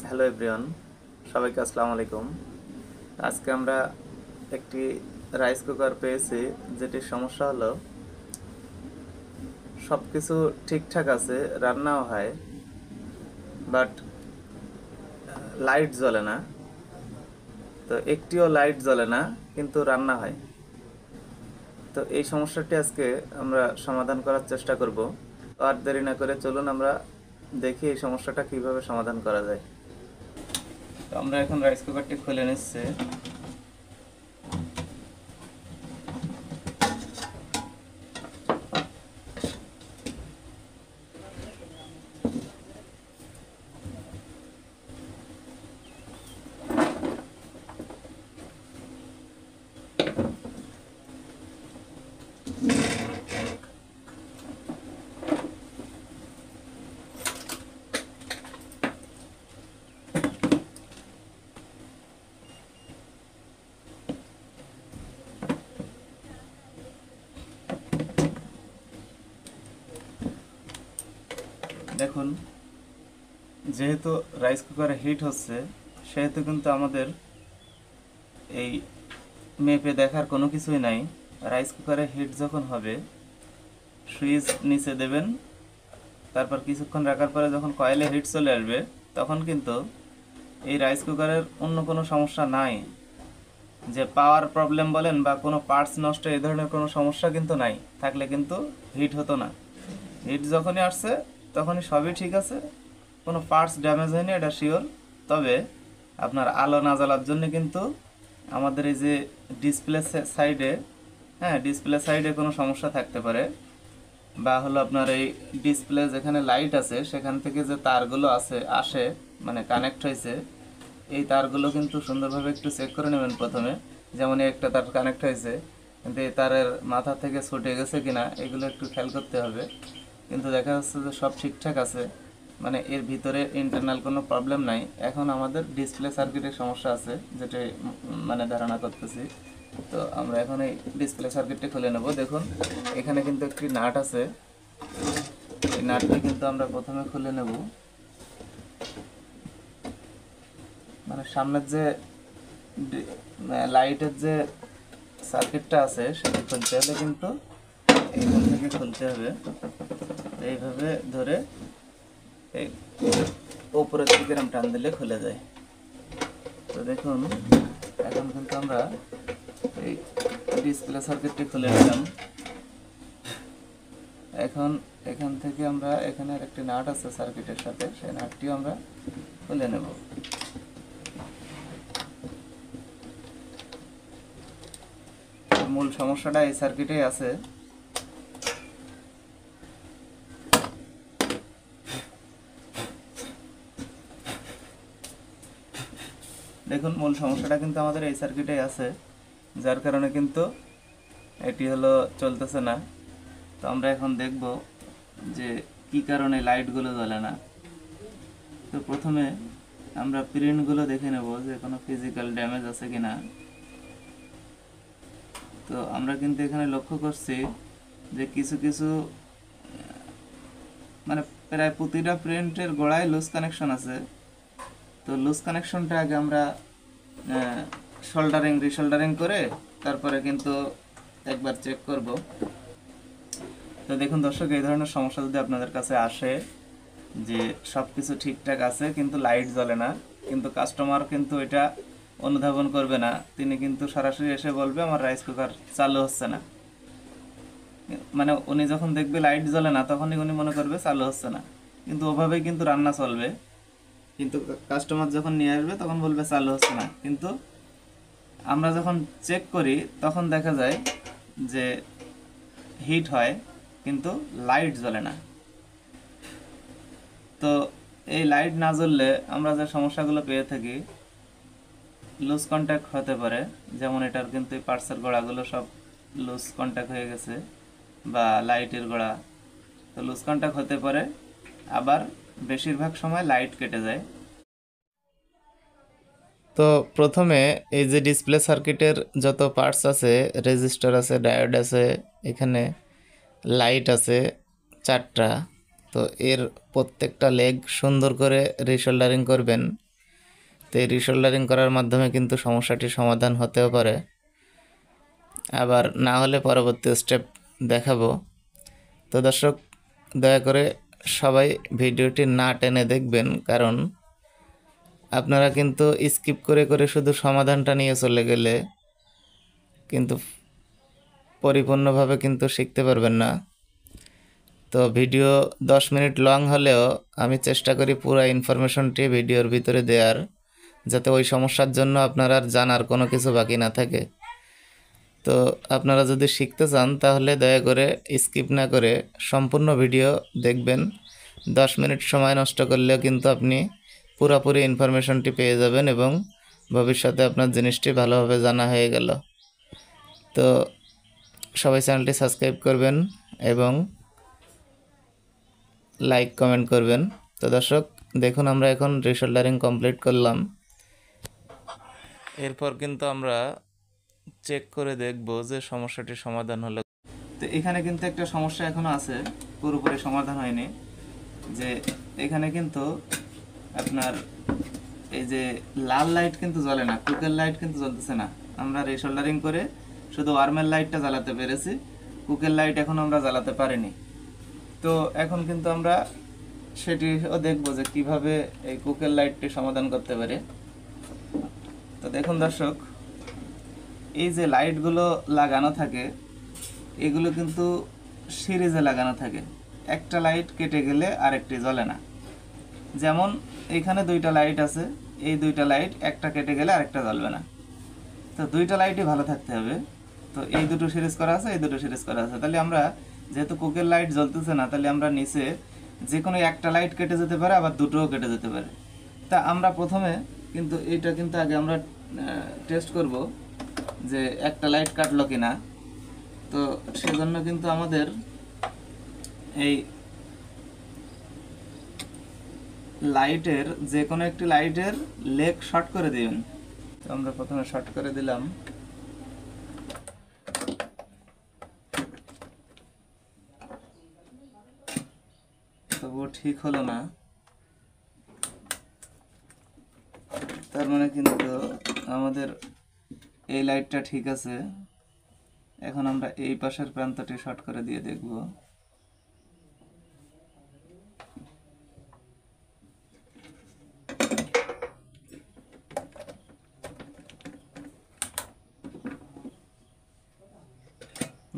Hello everyone, সবাইকে আসসালামু আলাইকুম। আজকে আমরা একটি রাইস কুকার পেয়েছি, যেটির সমস্যা হলো সব কিছু ঠিকঠাক আছে, রান্নাও হয়, বাট লাইট জ্বলে না। তো একটিও লাইট জ্বলে না, কিন্তু রান্না হয়। তো এই সমস্যাটি আজকে আমরা সমাধান করার চেষ্টা করব। তো আর দেরি না করে চলুন আমরা দেখি এই সমস্যাটা কিভাবে সমাধান করা যায়। তো আমরা এখন রাইস কুকারটি খুলে নিচ্ছি। দেখুন, যেহেতু রাইস কুকারে হিট হচ্ছে, সেহেতু কিন্তু আমাদের এই মেপে দেখার কোনো কিছুই নাই। রাইস কুকারে হিট যখন হবে, সুইচ নিচে দেবেন, তারপর কিছুক্ষণ রাখার পরে যখন কয়েলে হিট চলে আসবে, তখন কিন্তু এই রাইস কুকারের অন্য কোনো সমস্যা নাই, যে পাওয়ার প্রবলেম বলেন বা কোনো পার্টস নষ্ট এই ধরনের কোনো সমস্যা কিন্তু নাই। থাকলে কিন্তু হিট হতো না। হিট যখনই আসছে তখনই সবই ঠিক আছে, কোনো পার্টস ড্যামেজ হয়নি, এটা শিওর। তবে আপনার আলো না জ্বালার জন্য কিন্তু আমাদের এই যে ডিসপ্লে সাইডে, হ্যাঁ, ডিসপ্লে সাইডে কোনো সমস্যা থাকতে পারে, বা হলো আপনার এই ডিসপ্লে যেখানে লাইট আছে সেখান থেকে যে তারগুলো আসে, মানে কানেক্ট হয়েছে, এই তারগুলো কিন্তু সুন্দরভাবে একটু চেক করে নেবেন প্রথমে। যেমন এই একটা তার কানেক্ট হয়েছে, কিন্তু এই তারের মাথা থেকে ছুটে গেছে কিনা এগুলো একটু খেয়াল করতে হবে। কিন্তু দেখা যাচ্ছে যে সব ঠিকঠাক আছে, মানে এর ভিতরে ইন্টারনাল কোনো প্রবলেম নাই। এখন আমাদের ডিসপ্লে সার্কিটের সমস্যা আছে, যেটা মানে ধারণা করতেছি। তো আমরা এখন এই ডিসপ্লে সার্কিটটা খুলে নেব। দেখুন, এখানে কিন্তু একটি নাট আছে, এই নাটটি কিন্তু আমরা প্রথমে খুলে নেব। মানে সামনের যে লাইটের যে সার্কিটটা আছে সেটা খুলতে হলে কিন্তু এইখান থেকে খুলতে হবে। এইভাবে ধরে এই উপরের দিকে এরকম টান দিলে খুলে যায়। তো দেখুন, এখন কিন্তু আমরা এই ডিসপ্লে সার্কিটটি খুলে নিলাম। এখন এখান থেকে আমরা, এখানে একটি নাট আছে সার্কিটের সাথে, সেই নাটটিও আমরা খুলে নেব। মূল সমস্যাটা এই সার্কিটেই আছে। দেখুন, মূল সমস্যাটা কিন্তু আমাদের এই সার্কিটেই আছে, যার কারণে কিন্তু এটি হলো চলতেছে না। তো আমরা এখন দেখব যে কি কারণে লাইটগুলো জ্বলে না। তো প্রথমে আমরা প্রিন্টগুলো দেখে নেব যে কোনো ফিজিক্যাল ড্যামেজ আছে কিনা। তো আমরা কিন্তু এখানে লক্ষ্য করছি যে কিছু কিছু মানে প্রায় প্রতিটা প্রিন্টের গোড়ায় লুজ কানেকশন আছে। তো লুজ কানেকশনটা আগে আমরা রিসোল্ডারিং করে তারপরে কিন্তু একবার চেক করব। তো দেখুন দর্শক, এই ধরনের সমস্যা যদি আপনাদের কাছে আসে যে সব কিছু ঠিকঠাক আছে কিন্তু লাইট জ্বলে না, কিন্তু কাস্টমার কিন্তু এটা অনুধাবন করবে না, তিনি কিন্তু সরাসরি এসে বলবে আমার রাইস কুকার চালু হচ্ছে না। মানে উনি যখন দেখবে লাইট জ্বলে না, তখনই উনি মনে করবে চালু হচ্ছে না, কিন্তু ওভাবেই কিন্তু রান্না চলবে। কিন্তু কাস্টমার যখন নিয়ে আসবে তখন বলবে চালু হচ্ছে না। কিন্তু আমরা যখন চেক করি তখন দেখা যায় যে হিট হয়, কিন্তু লাইট জ্বলে না। তো এই লাইট না জ্বললে আমরা যে সমস্যাগুলো পেয়ে থাকি, লুজ কন্ট্যাক্ট হতে পারে। যেমন এটার কিন্তু এই পার্টসের গোড়াগুলো সব লুজ কন্ট্যাক্ট হয়ে গেছে, বা লাইটের গোড়া। তো লুজ কন্ট্যাক্ট হতে পারে, আবার বেশিরভাগ সময় লাইট কেটে যায়। তো প্রথমে এই যে ডিসপ্লে সার্কিটের যত পার্টস আছে, রেজিস্টার আছে, ডায়োড আছে, এখানে লাইট আছে 4টা। তো এর প্রত্যেকটা লেগ সুন্দর করে রিসোল্ডারিং করবেন। তো এই রিসোল্ডারিং করার মাধ্যমে কিন্তু সমস্যাটির সমাধান হতেও পারে, আবার না হলে পরবর্তী স্টেপ দেখাবো। তো দর্শক, দয়া করে সবাই ভিডিওটি না টেনে দেখবেন, কারণ আপনারা কিন্তু স্কিপ করে করে শুধু সমাধানটা নিয়ে চলে গেলে কিন্তু পরিপূর্ণভাবে কিন্তু শিখতে পারবেন না। তো ভিডিও 10 মিনিট লং হলেও আমি চেষ্টা করি পুরো ইনফরমেশনটি ভিডিওর ভিতরে দেওয়ার, যাতে ওই সমস্যার জন্য আপনার আর জানার কোনো কিছু বাকি না থাকে। তো আপনারা যদি শিখতে চান তাহলে দয়া করে স্কিপ না করে সম্পূর্ণ ভিডিও দেখবেন। 10 মিনিট সময় নষ্ট করলেও কিন্তু আপনি পুরোপুরি ইনফরমেশনটি পেয়ে যাবেন এবং ভবিষ্যতে আপনার জিনিসটি ভালোভাবে জানা হয়ে গেল। তো সবাই চ্যানেলটি সাবস্ক্রাইব করবেন এবং লাইক কমেন্ট করবেন। তো দর্শক দেখুন, আমরা এখন রিসোল্ডারিং কমপ্লিট করলাম। এরপর কিন্তু আমরা চেক করে দেখব যে সমস্যাটির সমাধান হলো। তো এখানে কিন্তু একটা সমস্যা এখনো আছে, পুরোপুরি সমাধান হয়নি। যে এখানে কিন্তু আপনার এই যে লাল লাইট কিন্তু জ্বলে না, কুকের লাইট কিন্তু জ্বলতেছে না। আমরা রিসোল্ডারিং করে শুধু ওয়ার্মের লাইটটা জ্বালাতে পেরেছি, কুকের লাইট এখন আমরা জ্বালাতে পারিনি। তো এখন কিন্তু আমরা সেটিও দেখবো যে কিভাবে এই কুকের লাইটটি সমাধান করতে পারে। তো দেখুন দর্শক, এই যে লাইটগুলো লাগানো থাকে এগুলো কিন্তু সিরিজে লাগানো থাকে, একটা লাইট কেটে গেলে আরেকটি জ্বলে না। যেমন এখানে দুইটা লাইট আছে, এই দুইটা লাইট একটা কেটে গেলে আরেকটা জ্বলবে না। তো দুইটা লাইটই ভালো থাকতে হবে। তো এই দুটো সিরিজ করা আছে, এই দুটো সিরিজ করা আছে। তাহলে আমরা যেহেতু কুকের লাইট জ্বলতেছে না, তাহলে আমরা নিচে যে কোনো একটা লাইট কেটে যেতে পারে, আবার দুটোও কেটে যেতে পারে। তা আমরা প্রথমে কিন্তু এইটা কিন্তু আগে আমরা টেস্ট করব যে একটা লাইট কাটলো কিনা। তো সেজন্য কিন্তু আমাদের এই লাইটের যে কোনো একটি লাইটের লেগ শর্ট করে দিবেন। তো আমরা প্রথমে শর্ট করে দিলাম। তবুও ঠিক হলো না, তার মানে কিন্তু আমাদের এই লাইটটা ঠিক আছে। এখন আমরা এই পাশের প্রান্তটি শর্ট করে দিয়ে দেখব।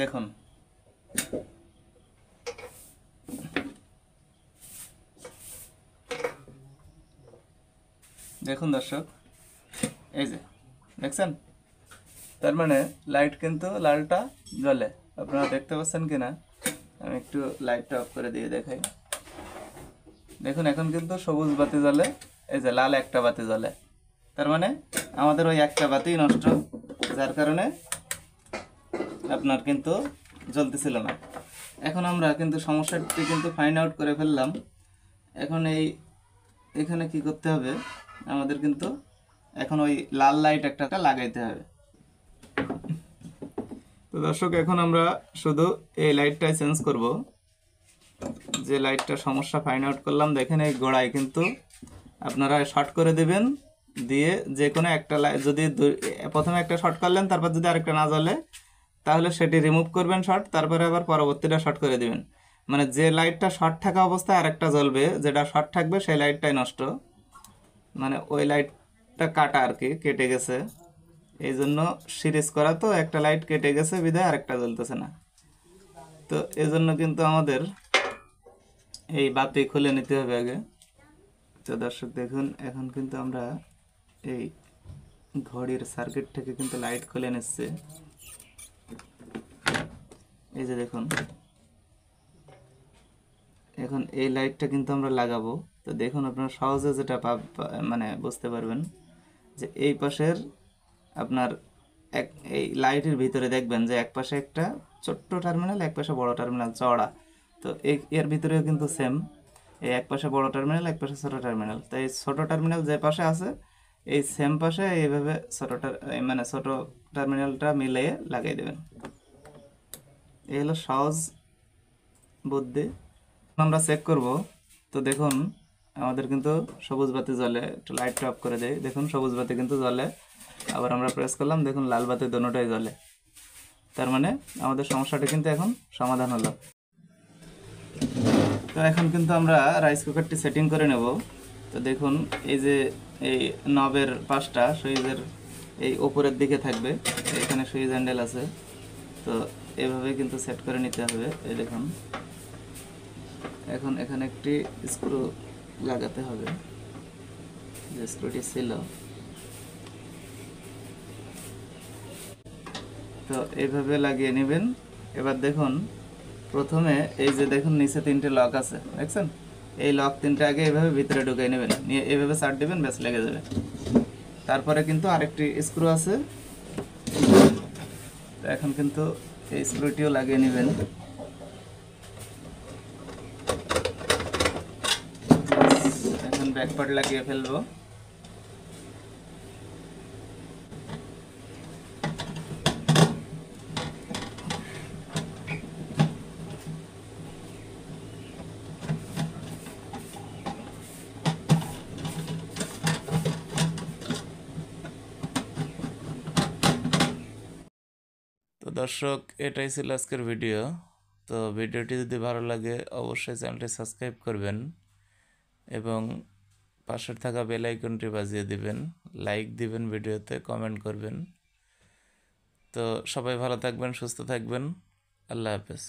দেখুন দেখুন দর্শক, এই যে দেখছেন, তার মানে লাইট কিন্তু লালটা জ্বলে। আপনারা দেখতে পাচ্ছেন কিনা আমি একটু লাইটটা অফ করে দিয়ে দেখাই। দেখুন এখন কিন্তু সবুজ বাতি জ্বলে, এই যে লাল একটা বাতি জ্বলে। তার মানে আমাদের ওই একটা বাতি নষ্ট, যার কারণে আপনার কিন্তু জ্বলতেছিল না। এখন আমরা কিন্তু সমস্যাটি কিন্তু ফাইন্ড আউট করে ফেললাম। এখন এখানে কি করতে হবে, আমাদের কিন্তু এখন ওই লাল লাইট একটা লাগাইতে হবে। তো দর্শক এখন আমরা শুধু এই লাইটটাই চেঞ্জ করব। যে লাইটটা সমস্যা ফাইন্ড আউট করলাম, দেখেন এই গোড়ায় কিন্তু আপনারা শর্ট করে দেবেন, দিয়ে যে কোনো একটা লাইট যদি প্রথমে একটা শর্ট করলেন, তারপর যদি আরেকটা না জ্বলে তাহলে সেটি রিমুভ করবেন শর্ট, তারপরে আবার পরবর্তীটা শর্ট করে দিবেন। মানে যে লাইটটা শর্ট থাকা অবস্থায় আরেকটা জ্বলবে, যেটা শর্ট থাকবে সেই লাইটটাই নষ্ট, মানে ওই লাইটটা কাটা আর কি, কেটে গেছে। এই জন্য সিরিজ করা, তো একটা লাইট কেটে গেছে বিধায় আরেকটা জ্বলতেছে না। তো এই জন্য কিন্তু আমাদের এই বাতি খুলে নিতে হবে আগে। তো দর্শক দেখুন, এখন কিন্তু আমরা এই ঘড়ির সার্কিট থেকে কিন্তু লাইট খুলে নিচ্ছে। এই যে দেখুন, এখন এই লাইটটা কিন্তু আমরা লাগাবো। তো দেখুন আপনারা সহজে যেটা মানে বুঝতে পারবেন যে এই পাশের আপনার এই লাইটের ভিতরে দেখবেন যে এক পাশে একটা ছোট্ট টার্মিনাল, এক পাশে বড় টার্মিনাল চওড়া। তো এর ভিতরেও কিন্তু সেম, এই এক পাশে বড় টার্মিনাল, এক পাশে ছোট টার্মিনাল। তো এই ছোট টার্মিনাল যে পাশে আছে এই সেম পাশে এইভাবে মানে ছোট টার্মিনালটা মিলিয়ে লাগিয়ে দেবেন। এই হলো সহজ বুদ্ধি। আমরা চেক করব। তো দেখুন আমাদের কিন্তু সবুজ বাতি জ্বলে। একটু লাইট অফ করে দেই, দেখুন সবুজ বাতি কিন্তু জ্বলে। আবার আমরা প্রেস করলাম, দেখুন লাল বাতি দোনোটাই জ্বলে। তার মানে আমাদের সমস্যাটা কিন্তু এখন সমাধান হলো। তো এখন কিন্তু আমরা রাইস কুকারটি সেটিং করে নেব। তো দেখুন এই যে এই নবের পাশটা সুইচের এই ওপরের দিকে থাকবে, এখানে সুইচ হ্যান্ডেল আছে। তো এভাবে কিন্তু সেট করে নিতে হবে। এই দেখুন এখন এখানে একটি স্ক্রু লাগাতে হবে, যে স্ক্রুটি ছিল। তো এইভাবে লাগিয়ে নেবেন। এবার দেখুন প্রথমে এই যে দেখুন নিচে 3টে লক আছে, দেখছেন? এই লক 3টে আগে এভাবে ভিতরে ঢুকিয়ে নেবেন, নিয়ে এভাবে চাপ দিবেন, ব্যাস লেগে যাবে। তারপরে কিন্তু আরেকটি স্ক্রু আছে, তো এখন কিন্তু এই স্ক্রুটিও লাগিয়ে নেবেন। এখন ব্যাক পার্ট লাগিয়ে ফেলবো। তো দর্শক, এটাই ছিল আজকের ভিডিও। তো ভিডিওটি যদি ভালো লাগে অবশ্যই চ্যানেলটি সাবস্ক্রাইব করবেন এবং পাশে থাকা বেল আইকনটি বাজিয়ে দিবেন, লাইক দিবেন, ভিডিওতে কমেন্ট করবেন। তো সবাই ভালো থাকবেন, সুস্থ থাকবেন। আল্লাহ হাফেজ।